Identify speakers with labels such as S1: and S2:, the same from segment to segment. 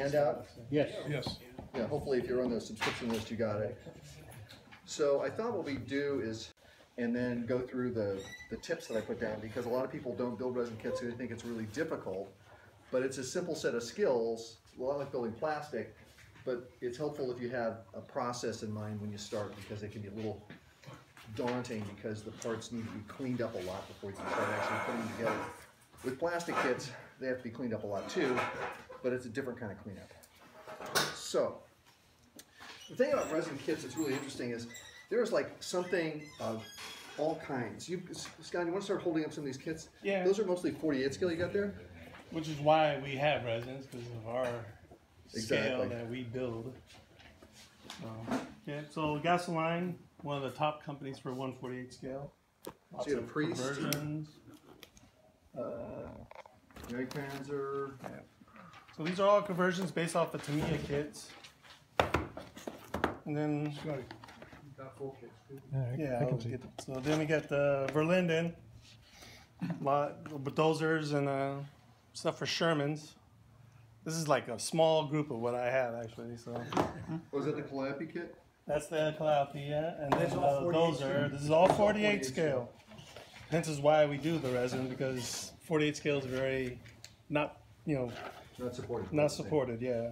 S1: handout?
S2: Yes.
S3: Yes.
S1: Yeah, hopefully if you're on the subscription list, you got it. So I thought what we do is, and then go through the tips that I put down, because a lot of people don't build resin kits because they think it's really difficult, but it's a simple set of skills, a lot like building plastic, but it's helpful if you have a process in mind when you start, because it can be a little daunting because the parts need to be cleaned up a lot before you can start actually putting them together. With plastic kits, they have to be cleaned up a lot too, but it's a different kind of cleanup. So, the thing about resin kits that's really interesting is there's like something of all kinds. Scott, you want to start holding up some of these kits?
S4: Yeah.
S1: Those are mostly 48 scale you got there?
S4: Which is why we have resins, because of our scale
S1: Exactly.
S4: that we build. So, yeah, so Gasoline, one of the top companies for 148 scale. Lots
S1: So you have
S4: of
S1: Priest.
S4: conversions.
S1: Mary Panzer.
S4: Yeah. So these are all conversions based off the Tamiya kits. And then,
S3: Got full kits too.
S4: yeah, so then we got the Verlinden, bulldozers and stuff for Shermans. This is like a small group of what I have actually. So
S1: Was it the Calliope kit?
S4: that's the Calliope, yeah, and then
S2: That's all 48
S4: dozer. This is all 48 scale. Hence is why we do the resin, because 48 scale is very not,
S1: Not supported.
S4: not supported, yeah.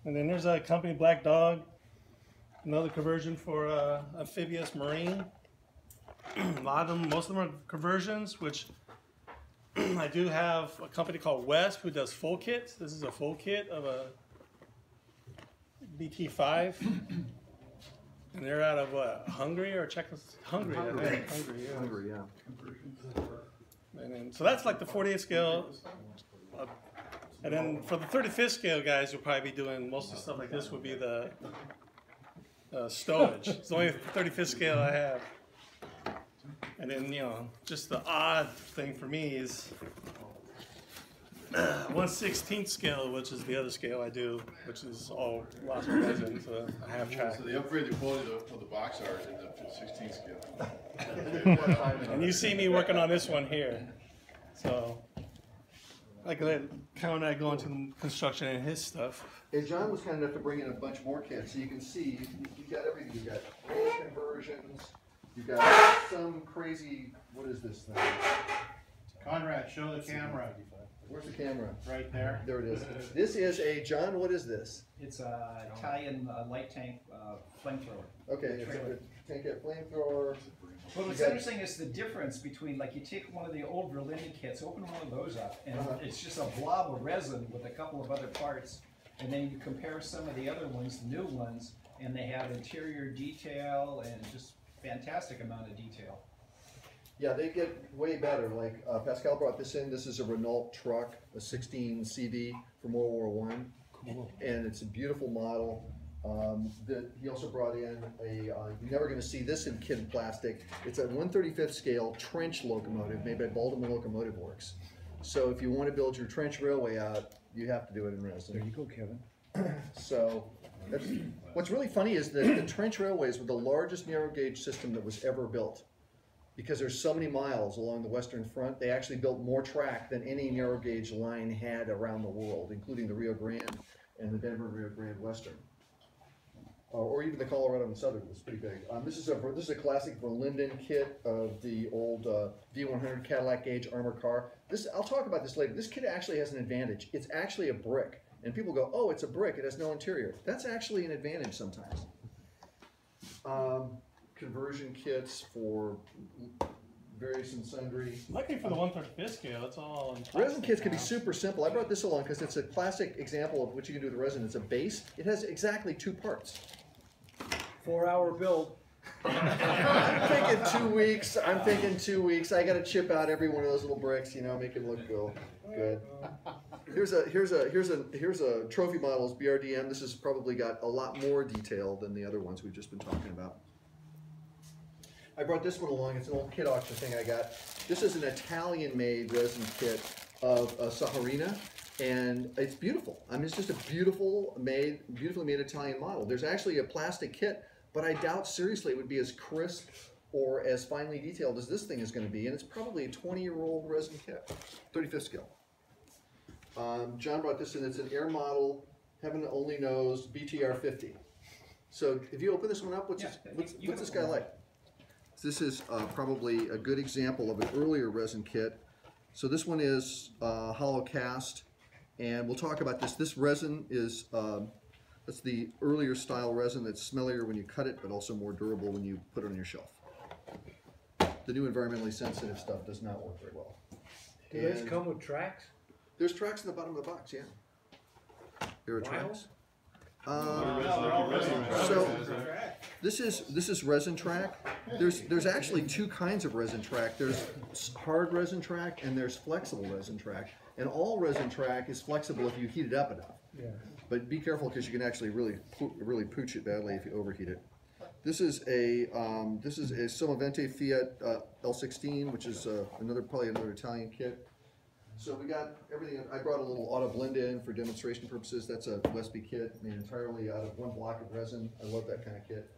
S4: And then there's a company, Black Dog, another conversion for amphibious marine. A lot of them, most of them are conversions, which I do have a company called West who does full kits. This is a full kit of a BT5. And they're out of what, Hungary or Hungary, I think. Hungary, yeah.
S1: Hungry, yeah.
S4: And then, so that's like the 48 scale. And then for the 35th scale guys, you'll probably be doing most of the stuff like this would be the stowage. It's the only 35th scale I have. And then, just the odd thing for me is 1/16 scale, which is the other scale I do, which is all lots of resin, so I have track.
S3: So they upgrade the quality of the box art in the 16 scale.
S4: And you see me working on this one here. So, like let Konrad go into construction and his stuff.
S1: Hey, John was kind enough to bring in a bunch more kits, so you can see you've got everything. You've got roll conversions. You've got some crazy. What is this thing?
S2: Conrad, show the camera.
S1: Where's the camera?
S2: Right there.
S1: There it is. This is a John. What is this?
S5: It's a Italian light tank flamethrower.
S1: Okay, it's a tank at flamethrower.
S5: But what's interesting is the difference between, like, you take one of the old Verlinden kits, open one of those up, and it's just a blob of resin with a couple of other parts, and then you compare some of the other ones, the new ones, and they have interior detail and just fantastic amount of detail.
S1: Yeah, they get way better. Like Pascal brought this in. This is a Renault truck, a 16 CV from World War I. Cool. And it's a beautiful model. He also brought in a, you're never going to see this in kit plastic. It's a 1/35th scale trench locomotive made by Baltimore Locomotive Works. So if you want to build your trench railway out, you have to do it in resin.
S2: There you go, Kevin.
S1: So what's really funny is that the trench railways were the largest narrow gauge system that was ever built. Because there's so many miles along the Western Front, they actually built more track than any narrow gauge line had around the world, including the Rio Grande and the Denver Rio Grande Western. Or even the Colorado and Southern was pretty big. This is a classic Verlinden kit of the old V100 Cadillac gauge armored car. I'll talk about this later. This kit actually has an advantage. It's actually a brick. And people go, oh, it's a brick, it has no interior. That's actually an advantage sometimes. Conversion kits for various and sundry.
S4: Luckily for the 1/35th scale, it's all in plastic.
S1: Resin kits can be super simple. I brought this along because it's a classic example of what you can do with resin. It's a base. It has exactly 2 parts.
S2: 4-hour build.
S1: I'm thinking 2 weeks. I'm thinking 2 weeks. I got to chip out every one of those little bricks, make it look good. Here's a trophy models BRDM. This has probably got a lot more detail than the other ones we've just been talking about. I brought this one along. It's an old kit auction thing I got. This is an Italian-made resin kit of Saharina, and it's beautiful. I mean, it's just a beautifully made Italian model. There's actually a plastic kit, but I doubt seriously it would be as crisp or as finely detailed as this thing is going to be, and it's probably a 20-year-old resin kit, 35th scale. John brought this in. It's an air model having an only nosed BTR 50. So if you open this one up, what's this guy like? This is probably a good example of an earlier resin kit. So this one is hollow cast, and we'll talk about this. This resin is that's the earlier style resin that's smellier when you cut it, but also more durable when you put it on your shelf. The new environmentally sensitive stuff does not work very well.
S2: Do those come with tracks?
S1: There's tracks in the bottom of the box, yeah. There are tracks. So this is resin track. There's actually two kinds of resin track. There's hard resin track and there's flexible resin track. And all resin track is flexible if you heat it up enough.
S2: Yeah.
S1: But be careful because you can actually really pooch it badly if you overheat it. This is a Somavente Fiat L16, which is probably another Italian kit. So we got everything. I brought a little auto blend in for demonstration purposes. That's a Westby kit made entirely out of one block of resin. I love that kind of kit.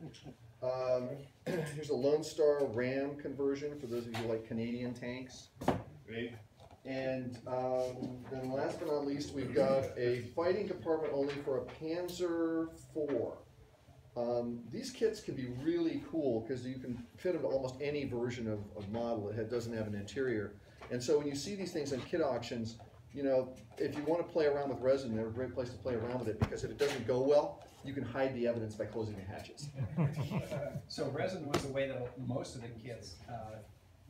S1: Here's a Lone Star Ram conversion for those of you who like Canadian tanks.
S3: Great.
S1: And then last but not least, we've got a fighting compartment only for a Panzer IV. These kits can be really cool because you can fit them to almost any version of model that doesn't have an interior. And so when you see these things on kit auctions, you know, if you want to play around with resin, they're a great place to play around with it because if it doesn't go well, you can hide the evidence by closing the hatches.
S5: So resin was the way that most of the kits,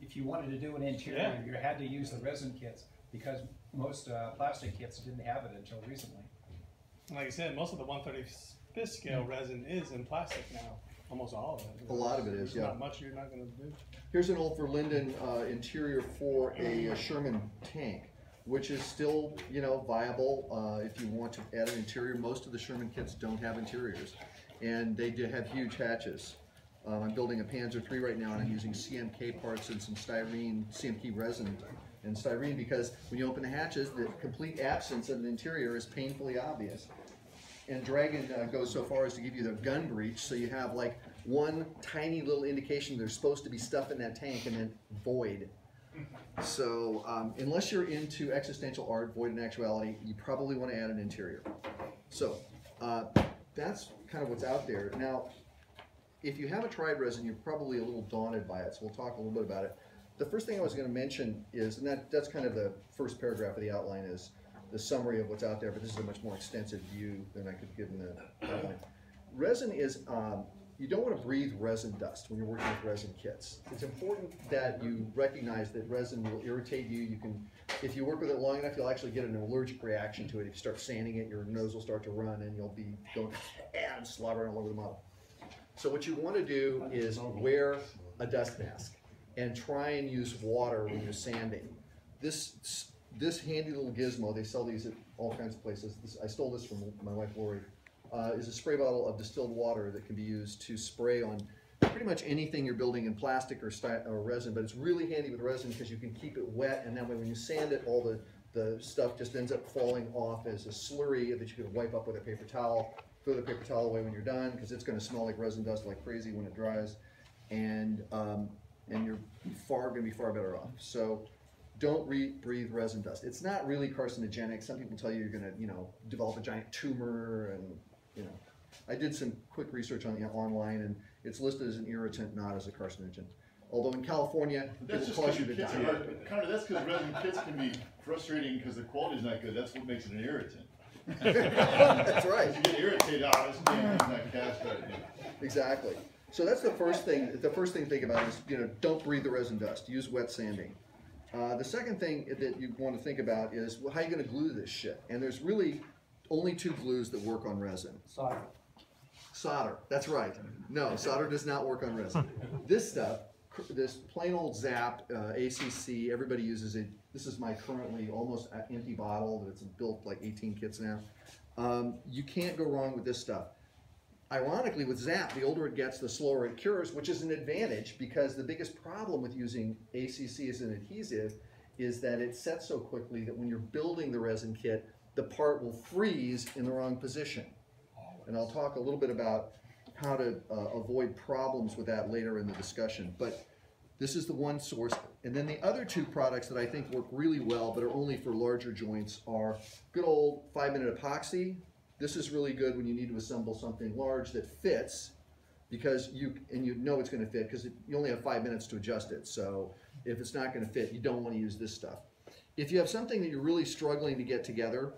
S5: if you wanted to do an interior, you had to use the resin kits because most plastic kits didn't have it until recently.
S4: Like I said, most of the 1/35th scale resin is in plastic now. Almost all of it.
S1: A lot of it is, yeah.
S4: Not much you're not going to do.
S1: Here's an old Verlinden interior for a Sherman tank, which is still, you know, viable if you want to add an interior. Most of the Sherman kits don't have interiors, and they do have huge hatches. I'm building a Panzer III right now, and I'm using CMK parts and some styrene, CMK resin and styrene, because when you open the hatches, the complete absence of an interior is painfully obvious. And Dragon goes so far as to give you the gun breech, so you have like one tiny little indication there's supposed to be stuff in that tank and then void. So unless you're into existential art, void in actuality, you probably want to add an interior. So that's kind of what's out there. Now, if you haven't tried resin, you're probably a little daunted by it, so we'll talk a little bit about it. The first thing I was going to mention is, and that's kind of the first paragraph of the outline, is the summary of what's out there, but this is a much more extensive view than I could give in the outline. Resin is, you don't want to breathe resin dust when you're working with resin kits. It's important that you recognize that resin will irritate you. You can, if you work with it long enough, you'll actually get an allergic reaction to it. If you start sanding it, your nose will start to run and you'll be going and slobbering all over the model. So what you want to do is wear a dust mask and try and use water when you're sanding. This handy little gizmo, they sell these at all kinds of places. I stole this from my wife Lori. Is a spray bottle of distilled water that can be used to spray on pretty much anything you're building in plastic or resin, but it's really handy with resin because you can keep it wet, and that way when you sand it, all the stuff just ends up falling off as a slurry that you can wipe up with a paper towel. Throw the paper towel away when you're done because it's going to smell like resin dust like crazy when it dries, and you're going to be far better off. So don't breathe resin dust. It's not really carcinogenic. Some people tell you you're going to, you know, develop a giant tumor, and you know. I did some quick research on online, and it's listed as an irritant, not as a carcinogen. Although in California, it will cause you to die.
S3: Conrad, that's because resin kits can be frustrating because the quality's not good. That's what makes it an irritant.
S1: That's right.
S3: If you get irritated, this damn thing's not cast right.
S1: Exactly. So that's the first thing. The first thing to think about is, you know, don't breathe the resin dust. Use wet sanding. The second thing that you want to think about is, well, how are you going to glue this shit? And there's really only two glues that work on resin.
S2: Solder.
S1: Solder. That's right. No, solder does not work on resin. This stuff, this plain old Zap ACC, everybody uses it. This is my currently almost empty bottle that's built like 18 kits now. You can't go wrong with this stuff. Ironically, with Zap, the older it gets, the slower it cures, which is an advantage because the biggest problem with using ACC as an adhesive is that it sets so quickly that when you're building the resin kit, the part will freeze in the wrong position. And I'll talk a little bit about how to avoid problems with that later in the discussion. But this is the one source. And then the other two products that I think work really well but are only for larger joints are good old 5-minute epoxy This is really good when you need to assemble something large that fits, because you know it's going to fit because you only have 5 minutes to adjust it. So if it's not going to fit, you don't want to use this stuff. If you have something that you're really struggling to get together,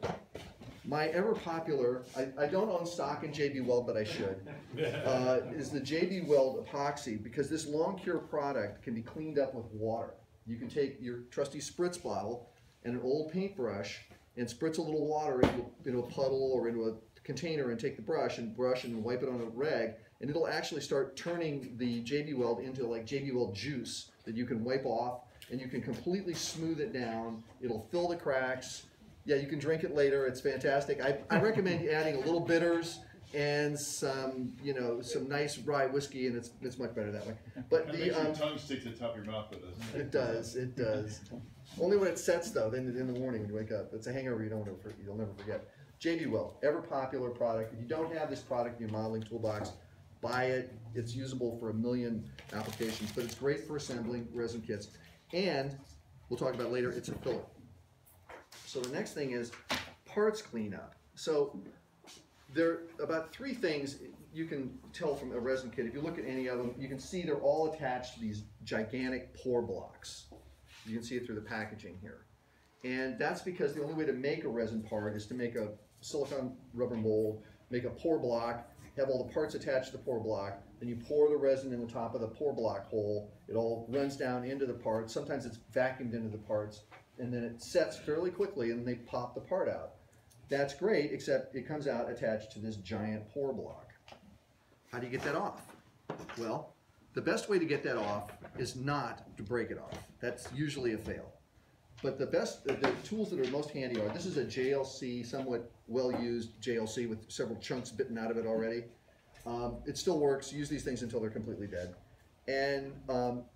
S1: my ever popular, I don't own stock in JB Weld, but I should, is the JB Weld epoxy, because this long cure product can be cleaned up with water. You can take your trusty spritz bottle and an old paintbrush and spritz a little water into a puddle or into a container and take the brush and wipe it on a rag, and it'll actually start turning the JB Weld into like JB Weld juice that you can wipe off, and you can completely smooth it down. It'll fill the cracks. Yeah, you can drink it later. It's fantastic. I recommend adding a little bitters and some, some nice rye whiskey, and it's much better that way. But
S3: It makes your tongue stick to the top of your mouth, but doesn't it?
S1: It does. It does. Only when it sets, though. Then in the morning when you wake up, it's a hangover you'll never forget. JB Weld, ever popular product. If you don't have this product in your modeling toolbox, buy it. It's usable for a million applications, but it's great for assembling resin kits. And we'll talk about later, it's a filler. So the next thing is parts cleanup. So there are about 3 things you can tell from a resin kit. If you look at any of them, you can see they're all attached to these gigantic pour blocks. You can see it through the packaging here. And that's because the only way to make a resin part is to make a silicone rubber mold, make a pour block, have all the parts attached to the pour block, then you pour the resin in the top of the pour block hole. It all runs down into the parts. Sometimes it's vacuumed into the parts, and then it sets fairly quickly, and they pop the part out. That's great, except it comes out attached to this giant pour block. How do you get that off? Well, the best way to get that off is not to break it off. That's usually a fail. But the tools that are most handy are, this is a JLC, somewhat well-used JLC with several chunks bitten out of it already. It still works. Use these things until they're completely dead. And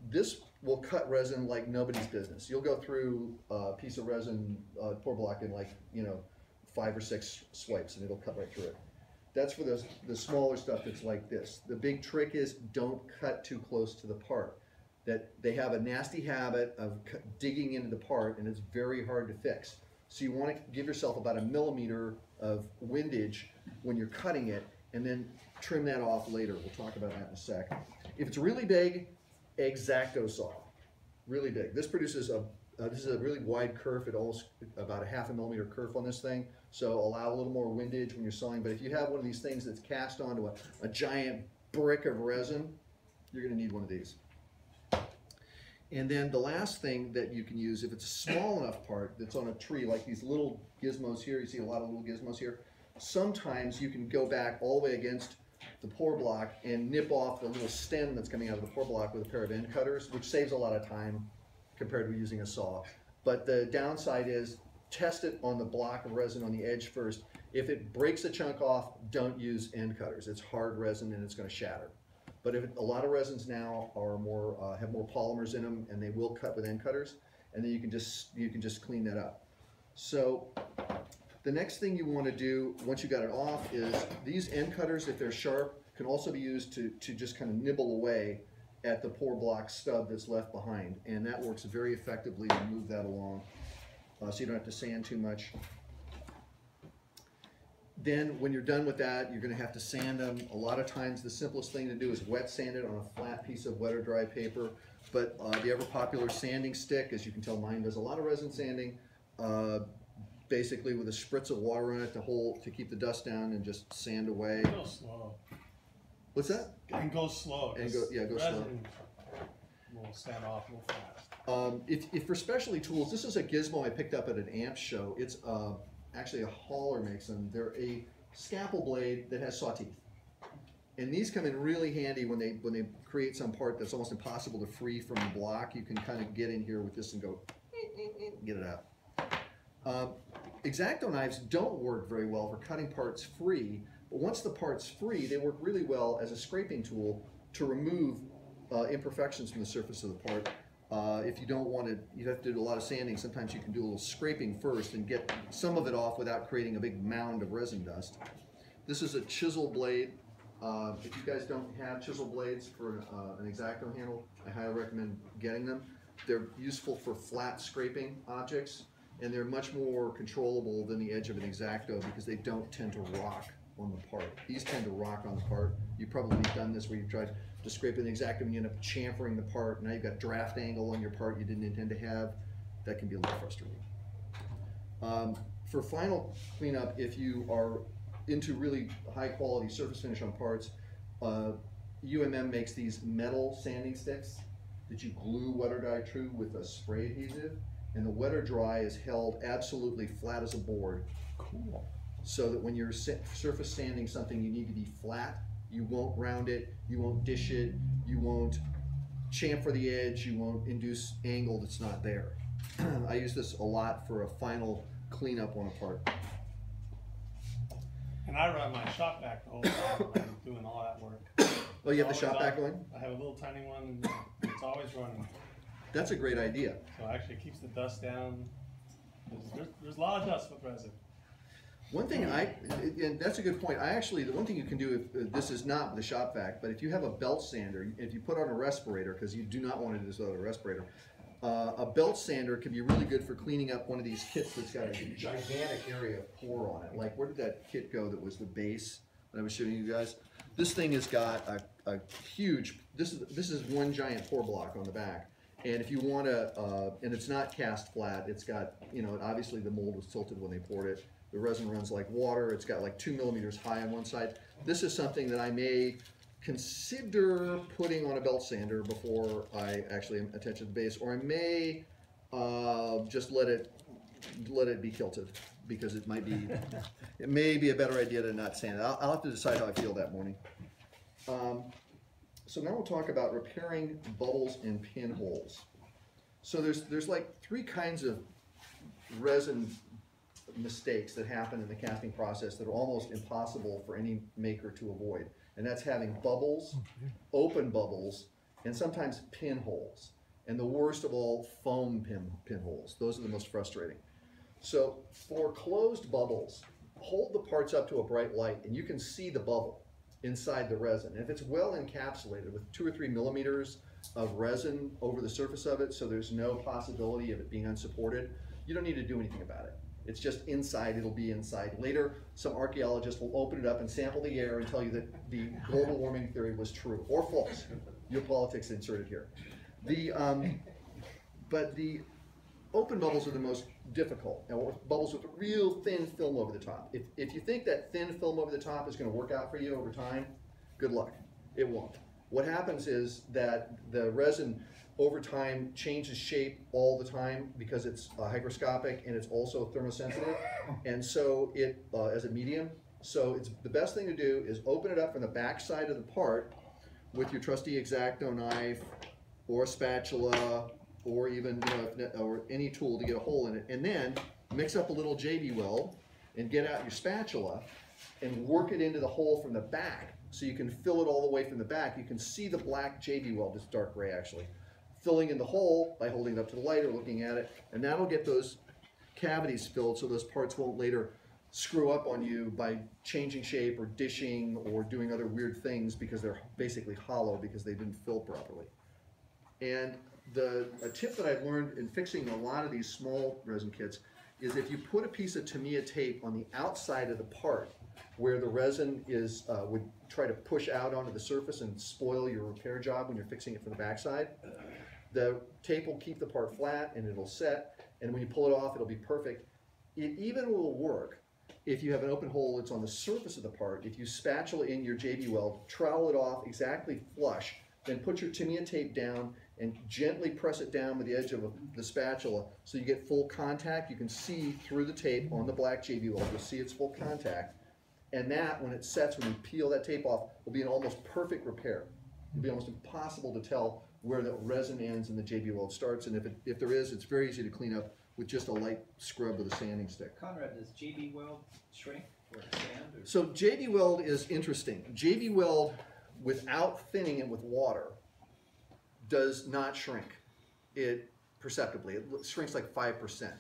S1: this will cut resin like nobody's business. You'll go through a piece of resin pour block in 5 or 6 swipes, and it'll cut right through it. That's for the smaller stuff that's like this. The big trick is don't cut too close to the part. That they have a nasty habit of digging into the part, and it's very hard to fix. So you want to give yourself about 1 millimeter of windage when you're cutting it, and then trim that off later. We'll talk about that in a sec. If it's really big, X-Acto saw, really big. This produces this is a really wide kerf, almost about a 1/2 millimeter kerf on this thing. So allow a little more windage when you're sawing. But if you have one of these things that's cast onto a giant brick of resin, you're going to need one of these. And then the last thing that you can use, if it's a small enough part that's on a tree, like these little gizmos here, you see a lot of little gizmos here, sometimes you can go back all the way against the pour block and nip off the little stem that's coming out of the pour block with a pair of end cutters, which saves a lot of time compared to using a saw. But the downside is test it on the block of resin on the edge first. If it breaks a chunk off, don't use end cutters. It's hard resin and it's going to shatter. But a lot of resins now are have more polymers in them, and they will cut with end cutters, and then you can just clean that up. So the next thing you want to do once you got it off is these end cutters, if they're sharp, can also be used to just kind of nibble away at the pour block stub that's left behind, and that works very effectively to move that along, so you don't have to sand too much. Then when you're done with that, you're going to have to sand them. A lot of times the simplest thing to do is wet sand it on a flat piece of wet or dry paper. But the ever popular sanding stick, as you can tell, mine does a lot of resin sanding, basically with a spritz of water on it to keep the dust down and just sand away.
S4: Go slow.
S1: What's that?
S4: And go slow.
S1: And go slow.
S4: Will sand off real fast.
S1: If for specialty tools, this is a gizmo I picked up at an amp show. It's actually a hauler makes them. They're a scalpel blade that has saw teeth, and these come in really handy when they create some part that's almost impossible to free from the block. You can kind of get in here with this and go get it out. X-Acto knives don't work very well for cutting parts free, but once the part's free, they work really well as a scraping tool to remove imperfections from the surface of the part. If you don't want to, you have to do a lot of sanding. Sometimes you can do a little scraping first and get some of it off without creating a big mound of resin dust. This is a chisel blade. If you guys don't have chisel blades for an X-Acto handle, I highly recommend getting them. They're useful for flat scraping objects. and they're much more controllable than the edge of an X-Acto because they don't tend to rock on the part. These tend to rock on the part. You've probably done this where you've tried to scrape an X-Acto and you end up chamfering the part. Now you've got draft angle on your part you didn't intend to have. That can be a little frustrating. For final cleanup, if you are into really high quality surface finish on parts, UMM makes these metal sanding sticks that you glue wet or dry to with a spray adhesive, and the wet or dry is held absolutely flat as a board. Cool. So that when you're surface sanding something, you need to be flat. You won't round it, you won't dish it, you won't chamfer the edge, you won't induce angle that's not there. I use this a lot for a final cleanup on a part.
S4: And I run my shop vac the whole time when I'm doing all that work.
S1: Oh, you have the shop vac going?
S4: I have a little tiny one, and it's always running.
S1: That's a great idea.
S4: So it actually keeps the dust down. There's a lot of dust with resin.
S1: One thing and that's a good point. The one thing you can do, if this is not the shop vac, but if you have a belt sander, if you put on a respirator, because you do not want to do this without a respirator, a belt sander can be really good for cleaning up one of these kits that's got a gigantic area of pore on it. Like, where did that kit go that was the base that I was showing you guys? This thing has got a huge, this is one giant pore block on the back. And if you want to, and it's not cast flat, it's got, obviously the mold was tilted when they poured it. The resin runs like water. It's got like 2 millimeters high on one side. This is something that I may consider putting on a belt sander before I actually attach to the base, or I may just let it be kilted, because it may be a better idea to not sand it. I'll have to decide how I feel that morning. So now we'll talk about repairing bubbles and pinholes. So there's like 3 kinds of resin mistakes that happen in the casting process that are almost impossible for any maker to avoid. And that's having bubbles, open bubbles, and sometimes pinholes. And the worst of all, foam pinholes. Those are the most frustrating. So for closed bubbles, hold the parts up to a bright light and you can see the bubble inside the resin. And if it's well encapsulated with 2 or 3 millimeters of resin over the surface of it, so there's no possibility of it being unsupported, you don't need to do anything about it. It's just inside, it'll be inside. Later, some archaeologist will open it up and sample the air and tell you that the global warming theory was true or false. Your politics inserted here. But the open bubbles are the most difficult. Now, bubbles with real thin film over the top. If you think that thin film over the top is going to work out for you over time, good luck. It won't. What happens is that the resin over time changes shape all the time because it's hygroscopic and it's also thermosensitive, and so it as a medium. So it's the best thing to do is open it up from the back side of the part with your trusty X-Acto knife or a spatula, or even or any tool to get a hole in it, and then mix up a little JB weld and get out your spatula and work it into the hole from the back, so you can fill it all the way from the back. You can see the black JB weld. It's dark gray actually. Filling in the hole by holding it up to the light or looking at it, and that'll get those cavities filled so those parts won't later screw up on you by changing shape or dishing or doing other weird things because they're basically hollow because they didn't fill properly. And a tip that I've learned in fixing a lot of these small resin kits is if you put a piece of Tamiya tape on the outside of the part where the resin is would try to push out onto the surface and spoil your repair job when you're fixing it from the backside, the tape will keep the part flat and it'll set, and when you pull it off it'll be perfect. It even will work if you have an open hole that's on the surface of the part. If you spatula in your JB weld, trowel it off exactly flush, then put your Tamiya tape down and gently press it down with the edge of the spatula so you get full contact. You can see through the tape on the black JB weld, you'll see it's full contact. And that, when it sets, when you peel that tape off, will be an almost perfect repair. It'll be almost impossible to tell where the resin ends and the JB weld starts, and if there is, it's very easy to clean up with just a light scrub with a sanding stick.
S5: Konrad, does JB weld shrink or expand? Or?
S1: So JB weld is interesting. JB weld, without thinning it with water, does not shrink it perceptibly. It shrinks like 5%.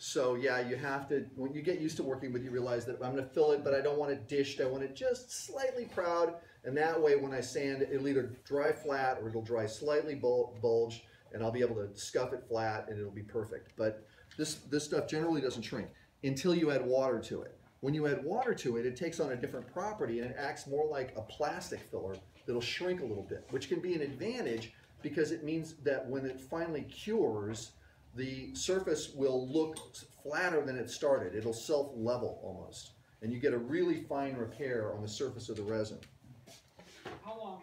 S1: So yeah, you have to, when you get used to working with it, you realize that I'm going to fill it, but I don't want it dished. I want it just slightly proud, and that way when I sand it, it'll either dry flat or it'll dry slightly bulged, and I'll be able to scuff it flat and it'll be perfect. But This stuff generally doesn't shrink until you add water to it. When you add water to it, it takes on a different property and it acts more like a plastic filler that'll shrink a little bit, which can be an advantage because it means that when it finally cures, the surface will look flatter than it started. It'll self-level almost. And you get a really fine repair on the surface of the resin.
S2: How long,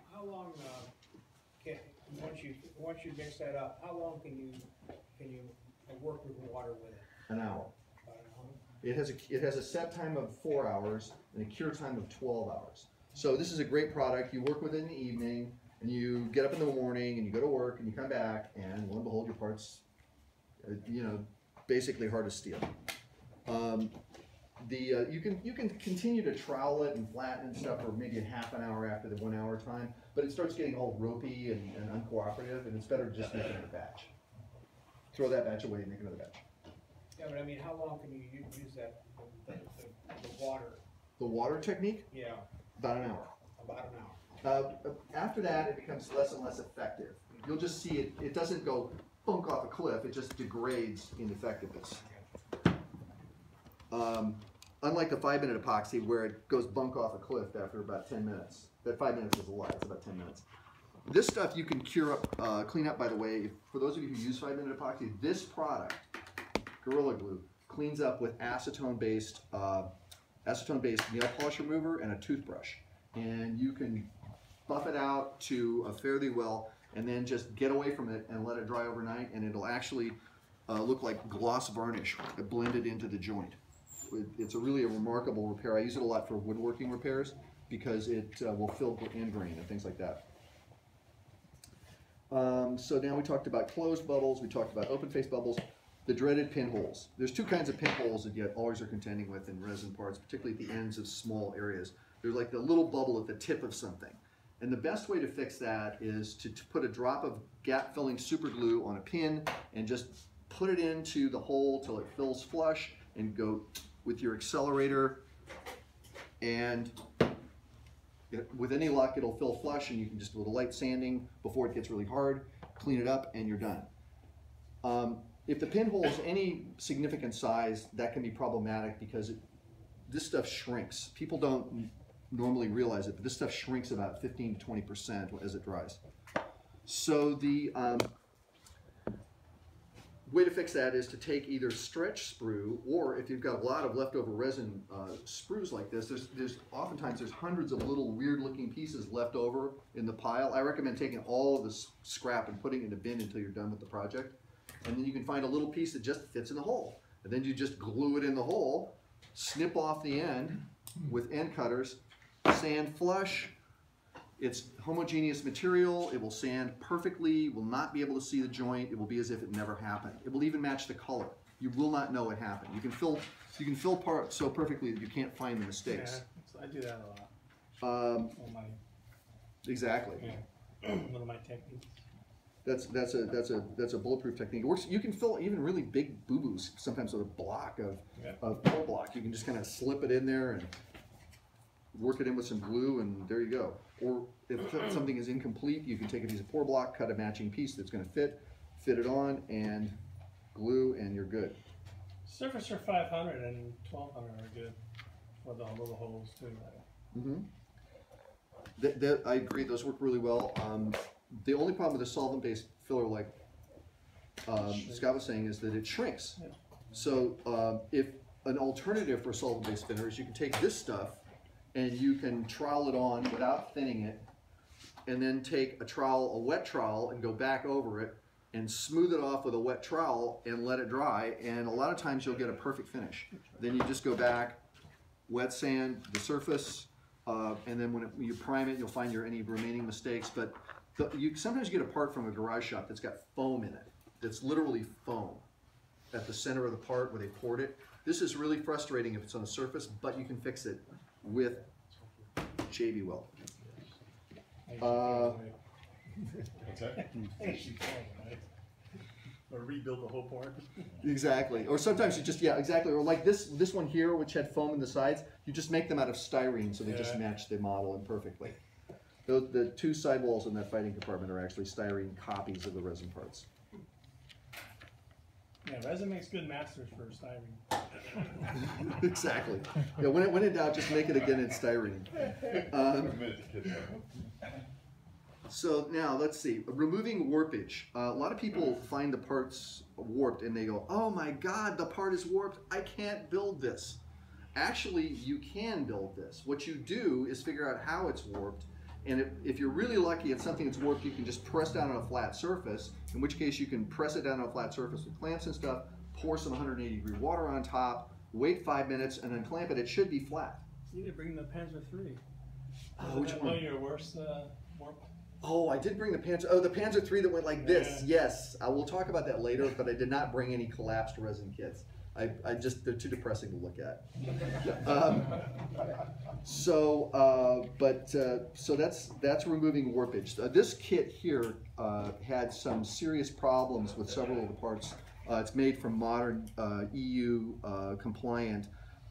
S2: once you mix that up, how long can you work with water with it?
S1: An hour.
S2: About an hour?
S1: It has a set time of 4 hours and a cure time of 12 hours. So this is a great product. You work with it in the evening, and you get up in the morning, and you go to work, and you come back, and lo and behold, your part's, basically hard as steel. You can continue to trowel it and flatten and stuff for maybe a half an hour after the 1 hour time, but it starts getting all ropey and uncooperative, and it's better to just make another batch. Throw that batch away and make another batch.
S2: Yeah, but I mean, how long can you use that, the water?
S1: The water technique?
S2: Yeah,
S1: About an hour.
S2: about an hour.
S1: After that, it becomes less and less effective. You'll just see it doesn't go bunk off a cliff, it just degrades in effectiveness. Unlike the 5-minute epoxy where it goes bunk off a cliff after about 10 minutes. That 5 minutes is a lot, it's about 10 minutes. This stuff you can cure up, clean up, by the way. For those of you who use 5-minute epoxy, this product, Gorilla Glue, cleans up with acetone-based nail polish remover and a toothbrush. And you can buff it out to fairly well and then just get away from it and let it dry overnight, and it'll actually look like gloss varnish blended into the joint. It's really a remarkable repair. I use it a lot for woodworking repairs because it will fill end grain and things like that. So now we talked about closed bubbles, we talked about open face bubbles, the dreaded pinholes. There's two kinds of pinholes that you always are contending with in resin parts, particularly at the ends of small areas. There's like the little bubble at the tip of something. And the best way to fix that is to put a drop of gap-filling super glue on a pin and just put it into the hole till it fills flush, and go with your accelerator, and with any luck it'll fill flush, and you can just, with a light sanding before it gets really hard, clean it up and you're done. If the pinhole is any significant size, that can be problematic because this stuff shrinks. People don't normally realize it, but this stuff shrinks about 15 to 20% as it dries. So the way to fix that is to take either stretch sprue, or if you've got a lot of leftover resin sprues like this, oftentimes there's hundreds of little weird looking pieces left over in the pile. I recommend taking all of the scrap and putting it in a bin until you're done with the project. And then you can find a little piece that just fits in the hole. And then you just glue it in the hole, snip off the end with end cutters, sand flush. It's homogeneous material, it will sand perfectly, will not be able to see the joint, it will be as if it never happened. It will even match the color. You will not know it happened. You can fill parts so perfectly that you can't find the mistakes.
S4: Yeah, I do that a lot.
S1: Exactly.
S4: Yeah. One of my techniques.
S1: That's a bulletproof technique. It works. You can fill even really big boo-boos sometimes with a block of pole block. You can just kind of slip it in there and work it in with some glue, and there you go. Or if something is incomplete, you can take a piece of pour block, cut a matching piece that's going to fit it on, and glue, and you're good.
S4: Surfacer 500 and 1200 are good for the little holes too.
S1: I agree. Those work really well. The only problem with a solvent-based filler, like Scott was saying, is that it shrinks. Yeah. So if an alternative for solvent-based thinner is you can take this stuff and you can trowel it on without thinning it, and then take a wet trowel, and go back over it and smooth it off with a wet trowel and let it dry, and a lot of times you'll get a perfect finish. Then you just go back, wet sand the surface, and then when you prime it, you'll find any remaining mistakes. But you sometimes get a part from a garage shop that's got foam in it, that's literally foam at the center of the part where they poured it. This is really frustrating if it's on the surface, but you can fix it with JB Weld.
S3: What's that?
S4: Or rebuild the whole part.
S1: Exactly. Or sometimes you just, yeah, exactly. Or like this one here, which had foam in the sides, you just make them out of styrene, so they just match the model perfectly. The two sidewalls in that fighting compartment are actually styrene copies of the resin parts.
S4: Yeah, resin makes good masters for styrene.
S1: Exactly. Yeah, when in doubt, just make it again in styrene. So now let's see, removing warpage. A lot of people find the parts warped and they go, oh my God, the part is warped. I can't build this. Actually, you can build this. What you do is figure out how it's warped. And if you're really lucky, if something that's warped, you can just press down on a flat surface, in which case you can press it down on a flat surface with clamps and stuff, pour some 180-degree water on top, wait 5 minutes, and then clamp it. It should be flat.
S4: You need to bring the Panzer III.
S1: Which one?
S4: Your worst warp?
S1: Oh, I did bring the Panzer. Oh, the Panzer III that went like this.
S4: Yeah.
S1: Yes, I will talk about that later. But I did not bring any collapsed resin kits. They're too depressing to look at. So that's removing warpage. This kit here had some serious problems with several of the parts. It's made from modern EU compliant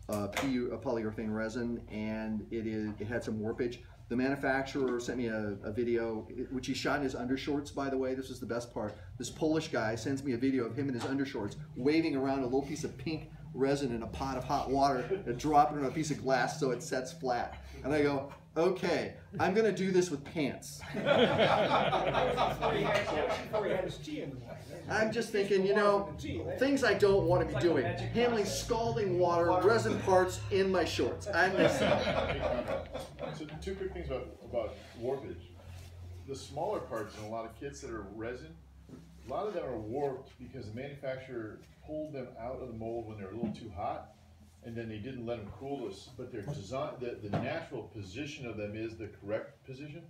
S1: polyurethane resin, and it had some warpage. The manufacturer sent me a video, which he shot in his undershorts, by the way. This is the best part. This Polish guy sends me a video of him in his undershorts waving around a little piece of pink resin in a pot of hot water and dropping it on a piece of glass so it sets flat. And I go, okay, I'm going to do this with pants. I'm just thinking, things I don't want to be doing. Handling scalding water, resin parts in my shorts.
S3: So 2 quick things about warpage. The smaller parts in a lot of kits that are resin, a lot of them are warped because the manufacturer pulled them out of the mold when they're a little too hot, and then they didn't let them cool us. But their design, the natural position of them is the correct position.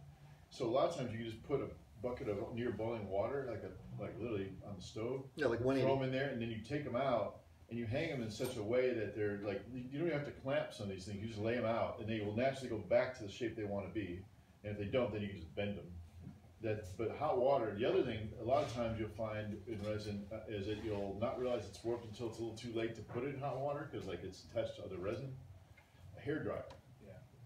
S3: So a lot of times you can just put a bucket of near boiling water, like literally on the stove.
S1: Yeah, like 180.
S3: Throw them in there, and then you take them out. And you hang them in such a way that they're like, you don't even have to clamp some of these things, you just lay them out and they will naturally go back to the shape they want to be. And if they don't, then you can just bend them. But hot water, the other thing, a lot of times you'll find in resin is that you'll not realize it's warped until it's a little too late to put it in hot water because like it's attached to other resin. A hairdryer.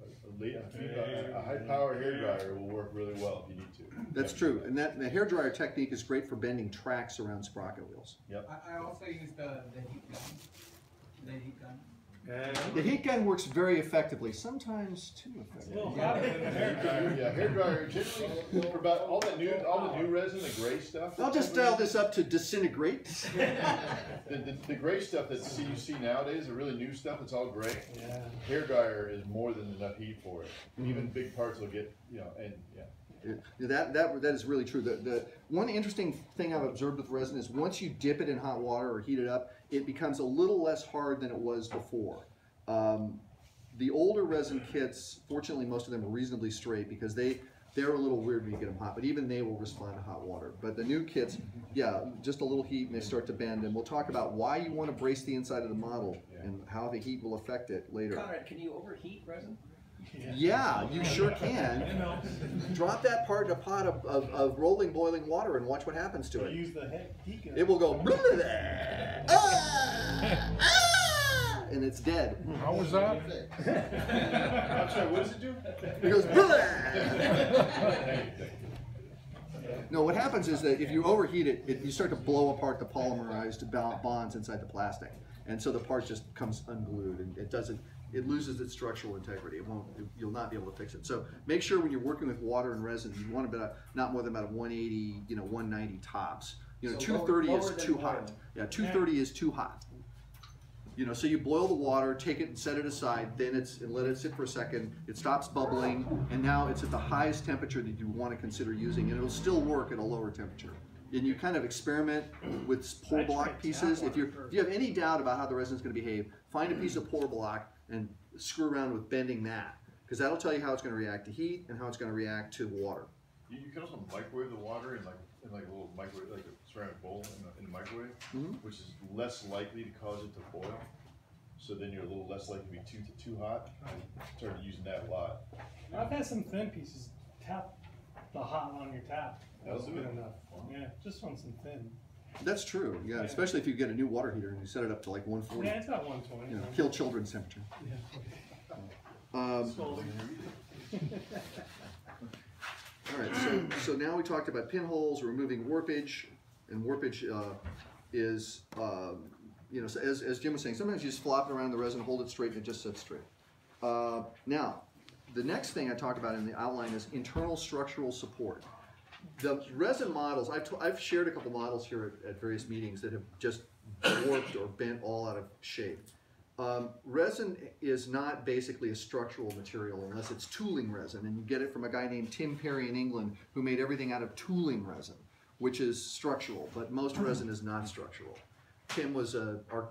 S3: A high-power hairdryer will work really well if you need to.
S1: That's true, and the hairdryer technique is great for bending tracks around sprocket wheels.
S3: Yep.
S6: I also use the heat gun. The heat gun.
S1: The heat gun works very effectively, sometimes too effectively.
S3: Yeah, hairdryer generally for about all the new resin, the gray stuff.
S1: I'll just dial this up to disintegrate.
S3: The gray stuff that you see nowadays, the really new stuff, it's all gray. Yeah. Hairdryer is more than enough heat for it. Even big parts will get, and yeah.
S1: That is really true. The one interesting thing I've observed with resin is once you dip it in hot water or heat it up, it becomes a little less hard than it was before. The older resin kits, fortunately most of them are reasonably straight because they're a little weird when you get them hot, but even they will respond to hot water. But the new kits, yeah, just a little heat and they start to bend, and we'll talk about why you want to brace the inside of the model and how the heat will affect it later.
S5: Konrad, can you overheat resin?
S1: Yeah, you sure can. Drop that part in a pot of rolling boiling water and watch what happens to it.
S4: Use the heat gun.
S1: It will go blah, blah, blah, and it's dead.
S7: How was that?
S3: I'm sorry, what does it do?
S1: It goes blah. No, what happens is that if you overheat it, you start to blow apart the polymerized bonds inside the plastic, and so the part just comes unglued, and it loses its structural integrity. You'll not be able to fix it. So make sure when you're working with water and resin, you want not more than about a 180, 190 tops. 230 is too hot. Yeah, 230 is too hot. So you boil the water, take it and set it aside, then and let it sit for a second. It stops bubbling, and now it's at the highest temperature that you want to consider using, and it'll still work at a lower temperature. And you kind of experiment with pour block pieces. If you have any doubt about how the resin is going to behave, find a piece of pour block and screw around with bending that, because that'll tell you how it's going to react to heat and how it's going to react to water.
S3: You can also microwave the water in a little microwave, like a ceramic bowl in the microwave, which is less likely to cause it to boil. So then you're a little less likely to be too hot. I started using that a lot.
S4: I've had some thin pieces tap the hot on your tap.
S3: That'll do
S4: good
S3: it.
S4: enough. Yeah, just on some thin.
S1: That's true, yeah, especially if you get a new water heater and you set it up to like 140.
S4: Yeah, it's about 120.
S1: Kill children's temperature.
S4: Yeah.
S1: All right, so now we talked about pinholes, removing warpage, and warpage is, you know, so as Jim was saying, sometimes you just flop it around the resin, hold it straight, and it just sits straight. Now, the next thing I talked about in the outline is internal structural support. The resin models, I've shared a couple models here at various meetings that have just warped or bent all out of shape. Resin is not basically a structural material unless it's tooling resin, and you get it from a guy named Tim Perry in England who made everything out of tooling resin, which is structural, but most resin is not structural. Tim was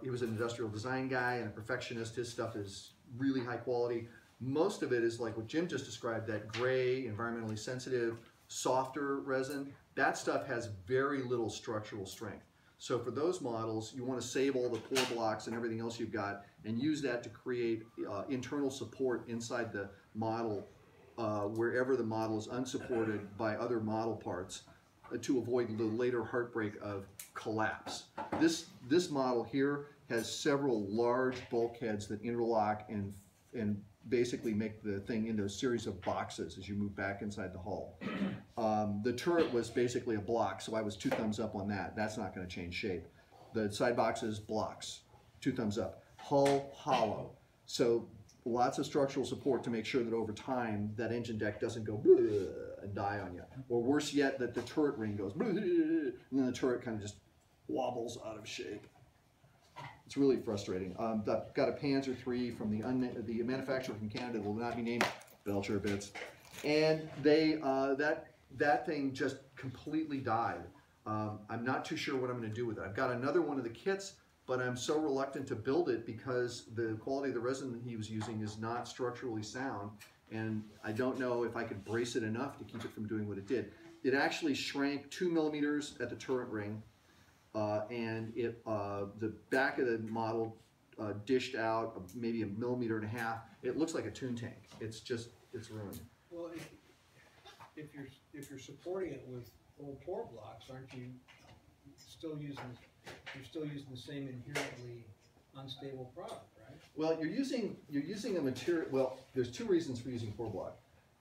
S1: he was an industrial design guy and a perfectionist. His stuff is really high quality. Most of it is like what Jim just described, that gray, environmentally sensitive, softer resin. That stuff has very little structural strength. So for those models, you want to save all the pore blocks and everything else you've got and use that to create internal support inside the model wherever the model is unsupported by other model parts to avoid the later heartbreak of collapse. This model here has several large bulkheads that interlock and basically make the thing into a series of boxes as you move back inside the hull. The turret was basically a block, so I was 2 thumbs up on that. That's not going to change shape. The side boxes, blocks, 2 thumbs up. Hull, hollow. So lots of structural support to make sure that over time that engine deck doesn't go and die on you. Or worse yet, that the turret ring goes and then the turret kind of just wobbles out of shape. It's really frustrating. I've got a Panzer III from the manufacturer from Canada, will not be named, Belcher bits, and they that thing just completely died. I'm not too sure what I'm going to do with it. I've got another one of the kits, but I'm so reluctant to build it because the quality of the resin that he was using is not structurally sound, and I don't know if I could brace it enough to keep it from doing what it did. It actually shrank 2 millimeters at the turret ring. And the back of the model dished out maybe 1.5 millimeters. It looks like a tune tank. It's ruined.
S2: Well, if you're supporting it with old pore blocks, aren't you still using the same inherently unstable product, right?
S1: Well, you're using a material. Well, there's 2 reasons for using pore block.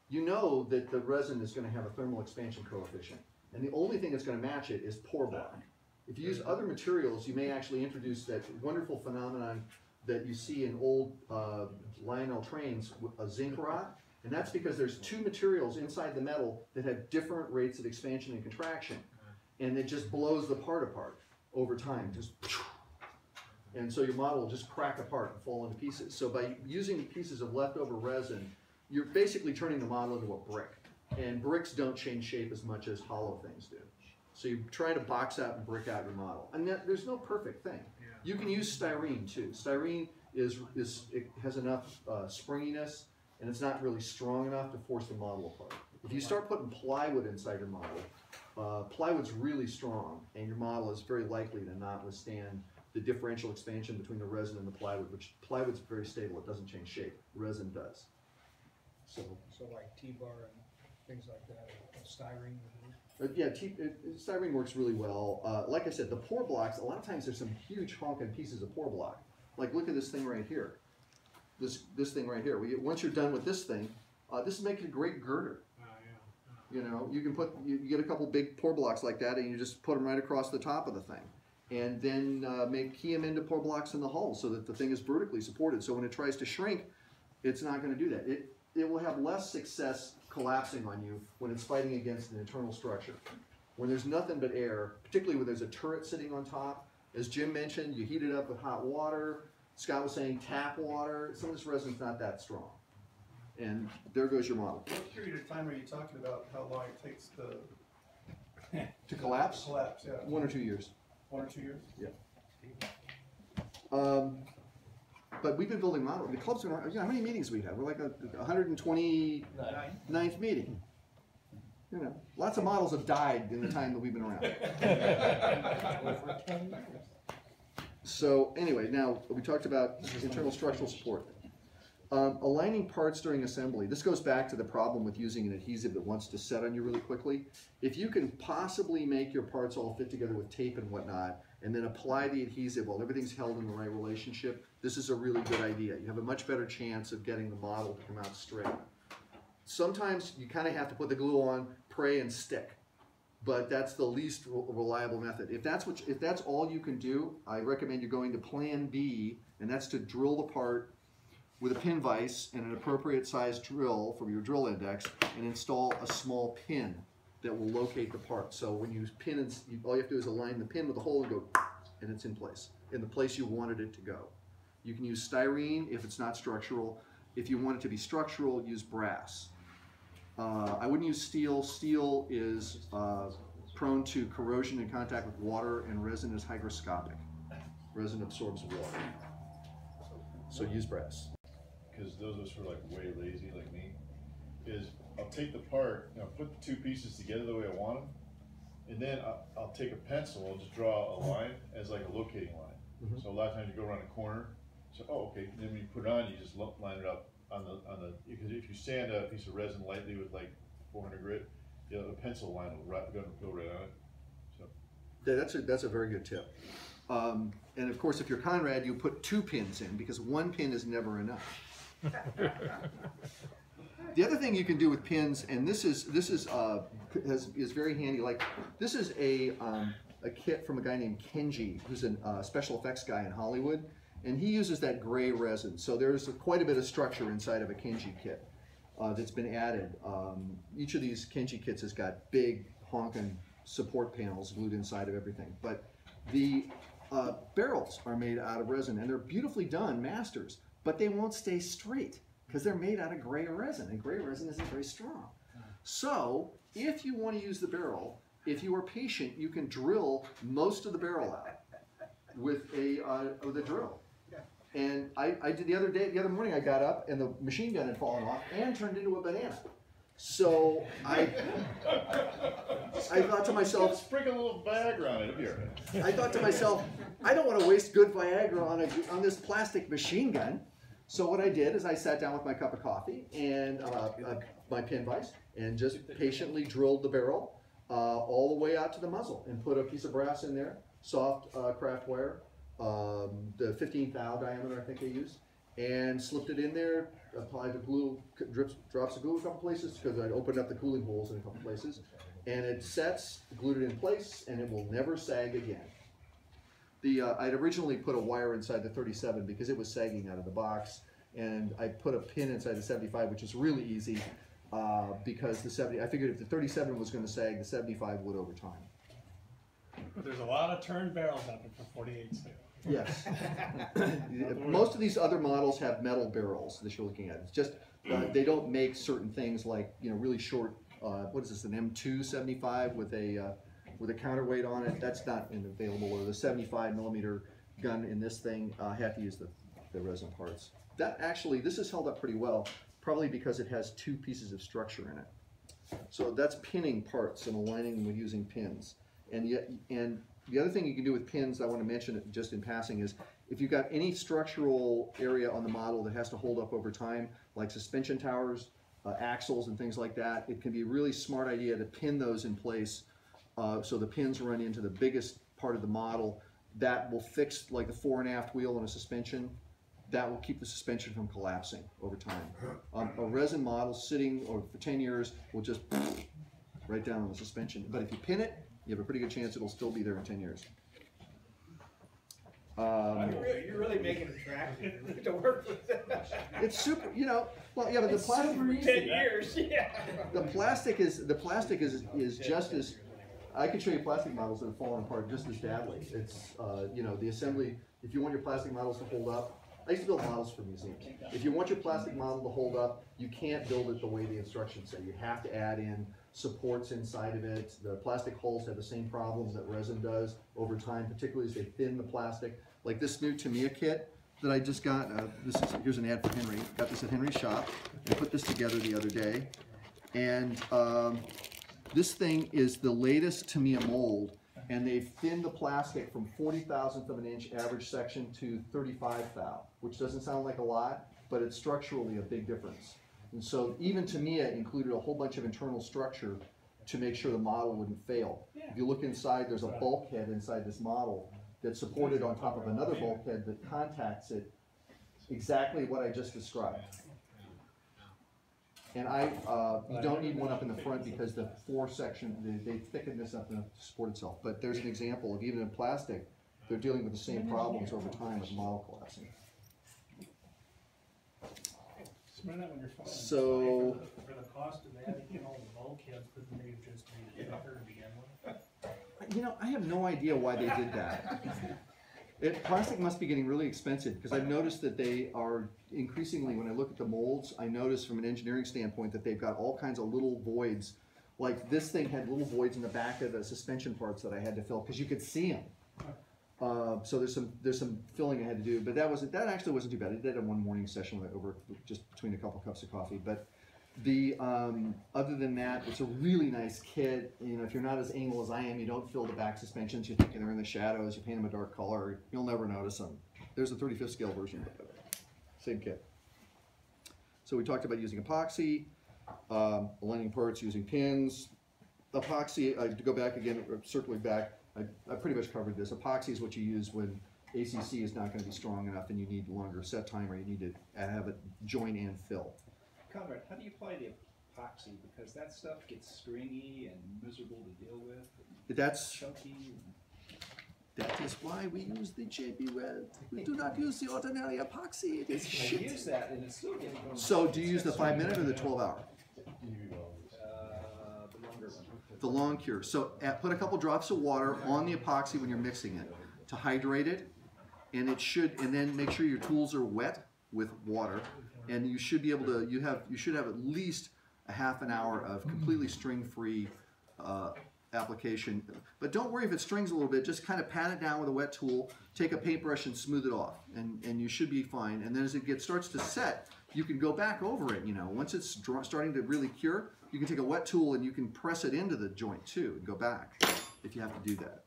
S1: You know that the resin is going to have a thermal expansion coefficient, and the only thing that's going to match it is pore block. If you use other materials, you may actually introduce that wonderful phenomenon that you see in old Lionel trains, a zinc rot, and that's because there's 2 materials inside the metal that have different rates of expansion and contraction, and it just blows the part apart over time, and so your model will just crack apart and fall into pieces. So by using pieces of leftover resin, you're basically turning the model into a brick, and bricks don't change shape as much as hollow things do. So you try to box out and brick out your model. And there's no perfect thing. You can use styrene too. Styrene it has enough springiness, and it's not really strong enough to force the model apart. If you start putting plywood inside your model, plywood's really strong, and your model is very likely to not withstand the differential expansion between the resin and the plywood, which plywood's very stable. It doesn't change shape. Resin does. So
S2: like T-bar and things like that, styrene.
S1: Yeah, styrene works really well. Like I said, the pore blocks, a lot of times there's some huge honking pieces of pore block. Like look at this thing right here. This thing right here. Once you're done with this thing, this makes a great girder. You know, you can you get a couple big pore blocks like that, and you just put them right across the top of the thing. And then key them into pore blocks in the hull so that the thing is vertically supported. So when it tries to shrink, it's not going to do that. It will have less success collapsing on you when it's fighting against an internal structure. When there's nothing but air, particularly when there's a turret sitting on top, as Jim mentioned, you heat it up with hot water. Scott was saying tap water. Some of this resin's not that strong. And there goes your model.
S4: What period of time are you talking about how long it takes
S1: to collapse?
S4: Collapse, yeah.
S1: 1 or 2 years.
S4: 1 or 2 years?
S1: Yeah. But we've been building models. The club's been around, how many meetings we have? We're like 129th meeting. You know, lots of models have died in the time that we've been around. So anyway, now we talked about internal structural support. Aligning parts during assembly. This goes back to the problem with using an adhesive that wants to set on you really quickly. If you can possibly make your parts all fit together with tape and whatnot, and then apply the adhesive while everything's held in the right relationship, this is a really good idea. You have a much better chance of getting the model to come out straight. Sometimes you kind of have to put the glue on, pray, and stick. but that's the least reliable method. If that's all you can do, I recommend you going to Plan B, and that's to drill the part with a pin vise and an appropriate size drill from your drill index, and install a small pin that will locate the part. So when you pin, all you have to do is align the pin with the hole and go, and it's in place you wanted it to go. You can use styrene if it's not structural. If you want it to be structural, use brass. I wouldn't use steel. Steel is prone to corrosion in contact with water, and resin is hygroscopic. Resin absorbs water. So use brass.
S3: Because those of us who are like way lazy like me, is I'll take the part, put the two pieces together the way I want them, and then I'll take a pencil, I'll just draw a line as like a locating line.
S1: Mm-hmm.
S3: So a lot of times you go around a corner, so okay, and then when you put it on, you just line it up on the because if you sand a piece of resin lightly with like 400 grit, the pencil line will go right on it. So
S1: Yeah, that's a very good tip. And of course, if you're Konrad, you put 2 pins in, because 1 pin is never enough. The other thing you can do with pins, and this is very handy. Like this is a kit from a guy named Kenji, who's a special effects guy in Hollywood, and he uses that gray resin. So there's quite a bit of structure inside of a Kenji kit that's been added. Each of these Kenji kits has got big honking support panels glued inside of everything. But the barrels are made out of resin, and they're beautifully done, masters, but they won't stay straight because they're made out of gray resin, and gray resin isn't very strong. So if you want to use the barrel, if you are patient, you can drill most of the barrel out with a drill. And I did the other morning, I got up and the machine gun had fallen off and turned into a banana. So I thought to myself,
S3: sprinkle a little Viagra on it, it'll be all right.
S1: I thought to myself, I don't want to waste good Viagra on this plastic machine gun. So what I did is I sat down with my cup of coffee and my pin vise and just patiently drilled the barrel all the way out to the muzzle and put a piece of brass in there, soft craft wire, the 15th thou diameter I think they used, and slipped it in there, applied the glue, drops of glue a couple places because I opened up the cooling holes in a couple places, and it sets, glued it in place, and it will never sag again. I'd originally put a wire inside the 37 because it was sagging out of the box, and I put a pin inside the 75, which is really easy because the 70, I figured if the 37 was going to sag, the 75 would over time.
S4: But there's a lot of turned barrels out there for 48s too.
S1: Yes. Most of these other models have metal barrels that you're looking at. It's just they don't make certain things like really short. What is this? An M2 75 with a counterweight on it. That's not available. Or the 75 millimeter gun in this thing. I have to use the resin parts. This is held up pretty well, probably because it has 2 pieces of structure in it. So that's pinning parts and aligning them with using pins. And the other thing you can do with pins, I want to mention it just in passing, is if you've got any structural area on the model that has to hold up over time, like suspension towers, axles and things like that, it can be a really smart idea to pin those in place so the pins run into the biggest part of the model. That will fix like the fore and aft wheel on a suspension. That will keep the suspension from collapsing over time. A resin model sitting for 10 years will just right down on the suspension. But if you pin it, you have a pretty good chance it'll still be there in 10 years.
S2: You're really making it attractive to work with.
S1: It's super, well, yeah, but the plastic
S2: for 10 years, yeah.
S1: The plastic is just as, I can show you plastic models that have fallen apart just as badly. It's, the assembly, if you want your plastic models to hold up, I used to build models for museums. If you want your plastic model to hold up, you can't build it the way the instructions say. You have to add in supports inside of it. The plastic hulls have the same problems that resin does over time, particularly as they thin the plastic. Like this new Tamiya kit that I just got, here's an ad for Henry. Got this at Henry's shop. I put this together the other day. And this thing is the latest Tamiya mold, and they've thinned the plastic from 40,000th of an inch average section to 35 thou, which doesn't sound like a lot, but it's structurally a big difference. And so even Tamiya included a whole bunch of internal structure to make sure the model wouldn't fail. If you look inside, there's a bulkhead inside this model that's supported on top of another bulkhead that contacts it, exactly what I just described. And you don't need one up in the front because the four section, they thicken this up enough to support itself. But there's an example of even in plastic, they're dealing with the same problems over time with model collapsing. So,
S6: For the cost of adding in all the bulkheads, couldn't they have just made it thicker to begin with?
S1: you know, I have no idea why they did that. Plastic must be getting really expensive because I've noticed that they are increasingly, when I look at the molds, I notice from an engineering standpoint that they've got all kinds of little voids. Like this thing had little voids in the back of the suspension parts that I had to fill because you could see them. So there's some filling I had to do, but that actually wasn't too bad. I did it in one morning session over just between a couple cups of coffee. But other than that, it's a really nice kit. You know, if you're not as anal as I am, you don't fill the back suspensions. You're thinking they're in the shadows. You paint them a dark color. You'll never notice them. There's a 35th scale version of it. Same kit. So we talked about using epoxy, aligning parts using pins. Epoxy, to go back again, circling back, I pretty much covered this. Epoxy is what you use when ACC is not going to be strong enough and you need longer set time, or you need to have it join and fill.
S5: Conrad, how do you apply the epoxy? Because that stuff gets stringy and miserable to deal with.
S1: That's
S5: chunky.
S1: That is why we use the JB Red. We do not use the ordinary epoxy. It is shit.
S5: I use that and it's still getting going.
S1: So do you use the 5-minute or the 12-hour?
S5: The longer one.
S1: The long cure. So put a couple drops of water on the epoxy when you're mixing it to hydrate it, and then make sure your tools are wet with water, and you should be able to. You should have at least a half an hour of completely string-free application. But don't worry if it strings a little bit. Just kind of pat it down with a wet tool. Take a paintbrush and smooth it off, and you should be fine. And then as it starts to set, you can go back over it. You know, once it's starting to really cure, you can take a wet tool and you can press it into the joint too and go back if you have to do that.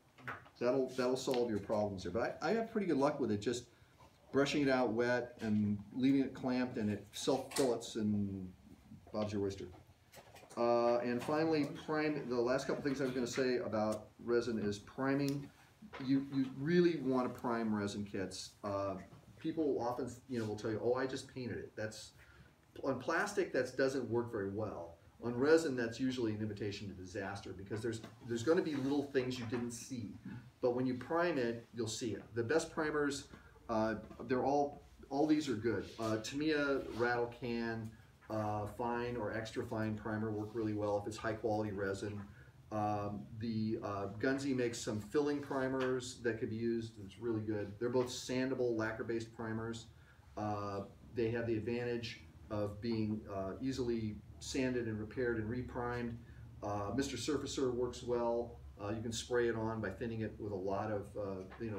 S1: That'll solve your problems there. But I have pretty good luck with it. Just brushing it out wet and leaving it clamped, and it self-fillets, and Bob's your oyster. And finally, the last couple things I was going to say about resin is priming. You really want to prime resin kits. People often will tell you, oh, I just painted it. That's on plastic, that doesn't work very well. On resin, that's usually an invitation to disaster because there's going to be little things you didn't see, but when you prime it, you'll see it. The best primers, they're all these are good. Tamiya, rattle can, fine or extra fine primer work really well if it's high quality resin. Gunzi makes some filling primers that could be used. It's really good. They're both sandable, lacquer-based primers. They have the advantage of being easily sanded and repaired and reprimed. Mr. Surfacer works well. You can spray it on by thinning it with a lot of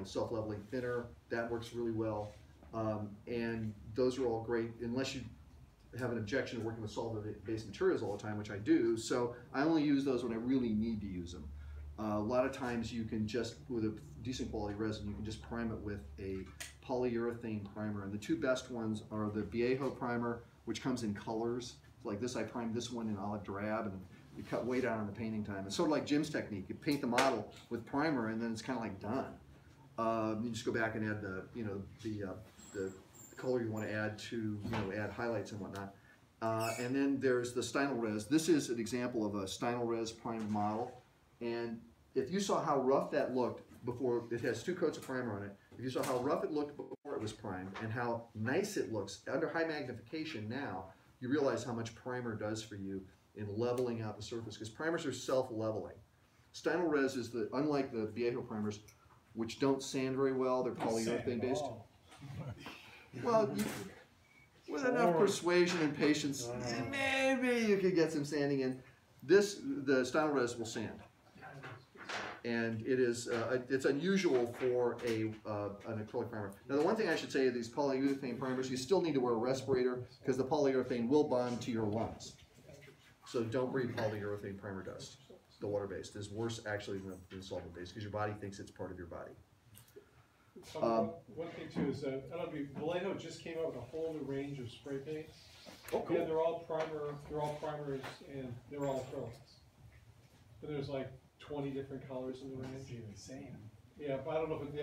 S1: self-leveling thinner. That works really well. And those are all great unless you have an objection to working with solvent-based materials all the time, which I do. So I only use those when I really need to use them. A lot of times you can just, with a decent quality resin, you can just prime it with a polyurethane primer. And the two best ones are the Viejo primer, which comes in colors. Like this, I primed this one in olive drab, and you cut way down on the painting time. It's sort of like Jim's technique. You paint the model with primer, and then it's kind of like done. You just go back and add the color you want to add to add highlights and whatnot. And then there's the Stynylrez. This is an example of a Stynylrez primed model. And if you saw how rough that looked before, it has 2 coats of primer on it. If you saw how rough it looked before it was primed and how nice it looks under high magnification now, you realize how much primer does for you in leveling out the surface, because primers are self-leveling. Stynylrez is unlike the Viejo primers, which don't sand very well. They're polyurethane based. Well, with enough persuasion and patience, maybe you could get some sanding in. The Stynylrez will sand, and it is it's unusual for an acrylic primer. Now, the one thing I should say of these polyurethane primers, you still need to wear a respirator because the polyurethane will bond to your lungs. So don't breathe polyurethane primer dust. The water-based is worse actually than solvent-based because your body thinks it's part of your body.
S7: One thing too is that Vallejo just came out with a whole new range of spray paints.
S1: Oh, cool.
S7: Yeah, they're all primers, and they're all acrylics. And there's like 20 different colors in the range.
S6: The same.
S7: Yeah, but I don't know if I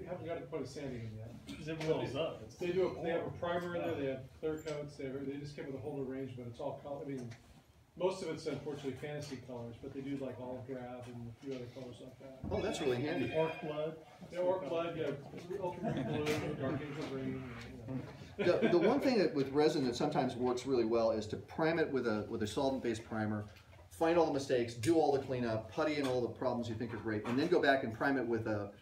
S7: haven't got to put a sanding in yet.
S4: Because it blows up.
S7: They have a primer in there, they have clear coats, they just came with a whole new range, but it's all color, I mean, most of it's unfortunately fantasy colors, but they do like olive drab and a few other colors like that.
S1: Oh, that's really handy.
S4: Orc blood.
S7: Yeah, orc blood, yeah, ultramarine blue, dark angel green, you know.
S1: The one thing that with resin that sometimes works really well is to prime it with a solvent-based primer, find all the mistakes, do all the cleanup, putty in all the problems you think are great, and then go back and prime it with a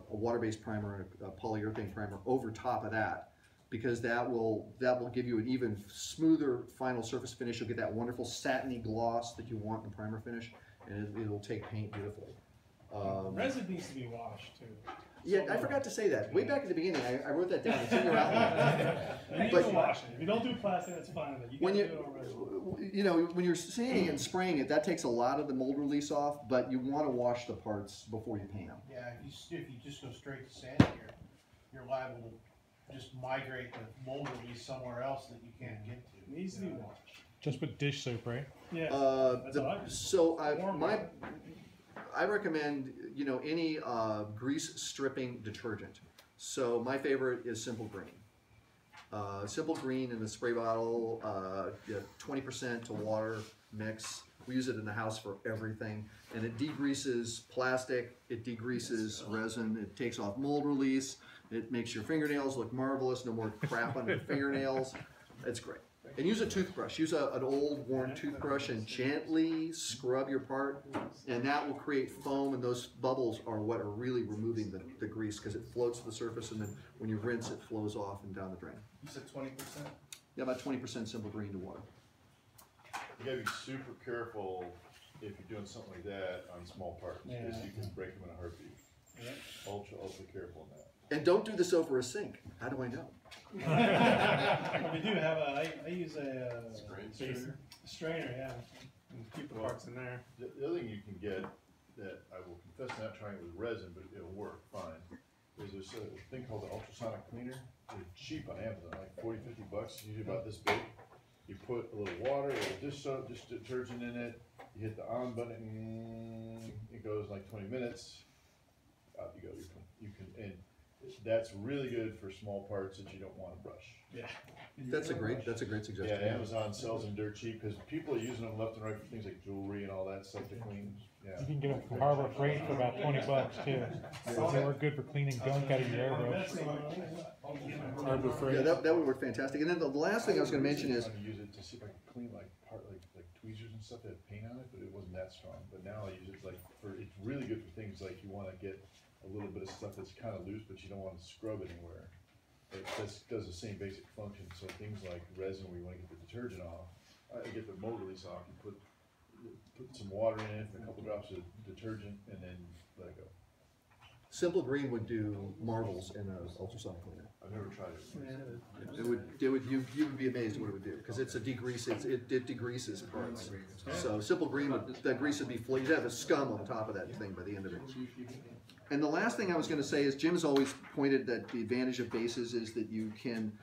S1: water-based primer, a polyurethane primer over top of that, because that will give you an even smoother final surface finish. You'll get that wonderful satiny gloss that you want in the primer finish, and it'll take paint beautifully.
S4: Resin needs to be washed too.
S1: Yeah, I forgot to say that. Way back at the beginning, I wrote that down. It's in your outline.
S4: You need to wash it. If you don't do plastic, that's fine.
S1: When when you're sanding and spraying it, that takes a lot of the mold release off, but you want to wash the parts before you paint them.
S8: Yeah, if you just go straight to sanding, you're liable to just migrate the mold release somewhere else that you can't get to.
S4: It needs to be washed.
S9: Just with dish soap, right?
S4: Yeah.
S1: I recommend any grease stripping detergent. So my favorite is Simple Green. Simple Green in a spray bottle, 20% to water mix. We use it in the house for everything, and it degreases plastic, it degreases resin, it takes off mold release, it makes your fingernails look marvelous, no more crap on your fingernails. It's great. And use a toothbrush. Use an old worn toothbrush and gently scrub your part, and that will create foam, and those bubbles are what are really removing the grease, because it floats to the surface, and then when you rinse it flows off and down the drain.
S8: You said 20%?
S1: Yeah, about 20% Simple Green to water.
S3: You gotta be super careful if you're doing something like that on small parts, because you can break them in a heartbeat.
S4: Yeah.
S3: Ultra careful on that.
S1: And don't do this over a sink. How do I know?
S4: We do have I use a strainer, yeah, and keep the parts in there.
S3: The other thing you can get that I will confess not trying with resin, but it'll work fine, is there's a thing called the ultrasonic cleaner. It's cheap on Amazon, like 40–50 bucks, usually about this big. You put a little water, a little dish soap, dish detergent in it, you hit the on button, it goes like 20 minutes, out you go, you can, and that's really good for small parts that you don't want to brush.
S4: Yeah.
S1: That's a great suggestion.
S3: Yeah, Amazon sells them dirt cheap because people are using them left and right for things like jewelry and all that stuff to clean. Yeah.
S9: You can get them from Harbor Freight for about 20 bucks too. They work good for cleaning gunk out of your airboat.
S7: Harbor Freight.
S1: Yeah, that would work fantastic. And then the last thing I was going to mention is,
S3: I use it to see if I can clean like tweezers and stuff that had paint on it, but it wasn't that strong. But now I use it it's really good for things like you want to get a little bit of stuff that's kind of loose, but you don't want to scrub anywhere. It just does the same basic function. So things like resin, where you want to get the detergent off, get the mold release off, you put some water in it, a couple drops of detergent, and then let it go.
S1: Simple Green would do marvels in an ultrasonic cleaner.
S3: I've never tried it.
S1: You would be amazed at what it would do, because it's a degrease. It degreases parts. So Simple Green, that grease would be floating. You'd have a scum on top of that thing by the end of it. And the last thing I was going to say is, Jim's always pointed that the advantage of bases is that you can,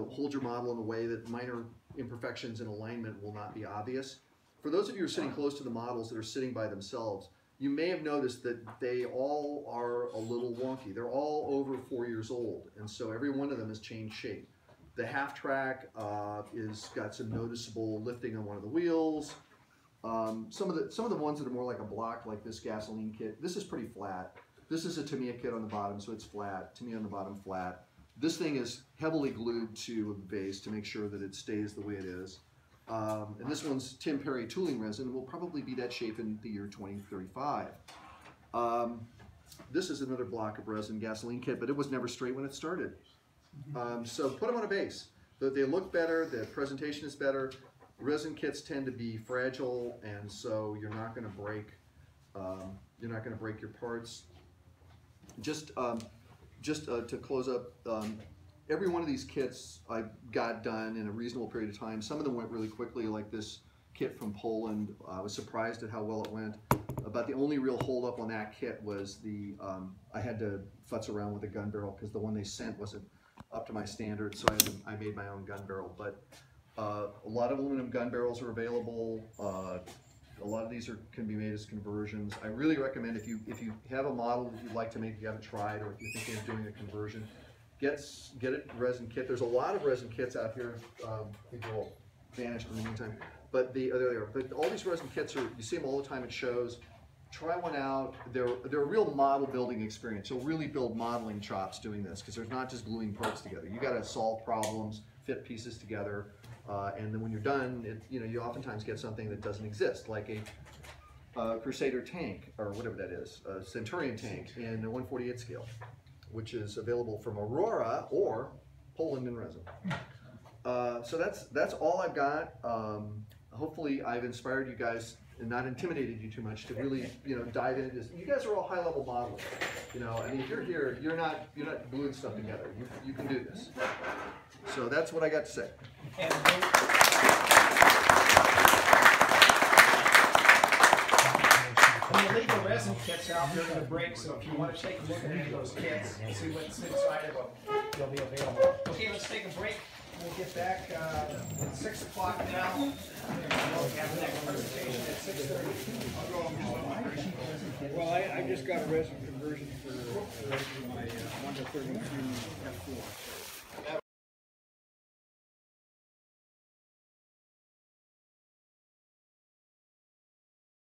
S1: hold your model in a way that minor imperfections in alignment will not be obvious. For those of you who are sitting close to the models that are sitting by themselves, you may have noticed that they all are a little wonky. They're all over 4 years old, and so every one of them has changed shape. The half track is got some noticeable lifting on one of the wheels. Some of the ones that are more like a block, like this gasoline kit, this is pretty flat. This is a Tamiya kit on the bottom, so it's flat. Tamiya on the bottom, flat. This thing is heavily glued to a base to make sure that it stays the way it is. And this one's Tim Perry tooling resin, and will probably be that shape in the year 2035. This is another block of resin gasoline kit, but it was never straight when it started. So put them on a base. They look better, the presentation is better. Resin kits tend to be fragile, and so you're not going to break your parts. Just to close up, every one of these kits I got done in a reasonable period of time. Some of them went really quickly, like this kit from Poland. I was surprised at how well it went. About the only real holdup on that kit was I had to futz around with the gun barrel because the one they sent wasn't up to my standards, so I made my own gun barrel. But a lot of aluminum gun barrels are available. A lot of these can be made as conversions. I really recommend if you have a model that you'd like to make, you haven't tried, or if you're thinking of doing a conversion, get a resin kit. There's a lot of resin kits out here. I think they're all vanished in the meantime. But there they are. But all these resin kits you see them all the time at shows. Try one out. They're a real model building experience. You'll really build modeling chops doing this, because there's not just gluing parts together. You got to solve problems, fit pieces together, and then when you're done, you oftentimes get something that doesn't exist, like a Crusader tank, or whatever that is, a Centurion tank in a 1/48 scale, which is available from Aurora or Poland in resin. So that's all I've got. Hopefully I've inspired you guys and not intimidated you too much to really, dive into this. You guys are all high-level modelers. I mean, if you're here, you're not gluing stuff together. You can do this. So that's what I got to say.
S5: And we'll leave the resin kits out during the break, so if you want to take a look at any of those kits and see what's inside of them, they'll be available. Okay, let's take a break. We'll get back at 6 o'clock now. We'll have the next presentation at 6:30.
S2: Well, I just got a resin conversion for my 1 to 32 F4.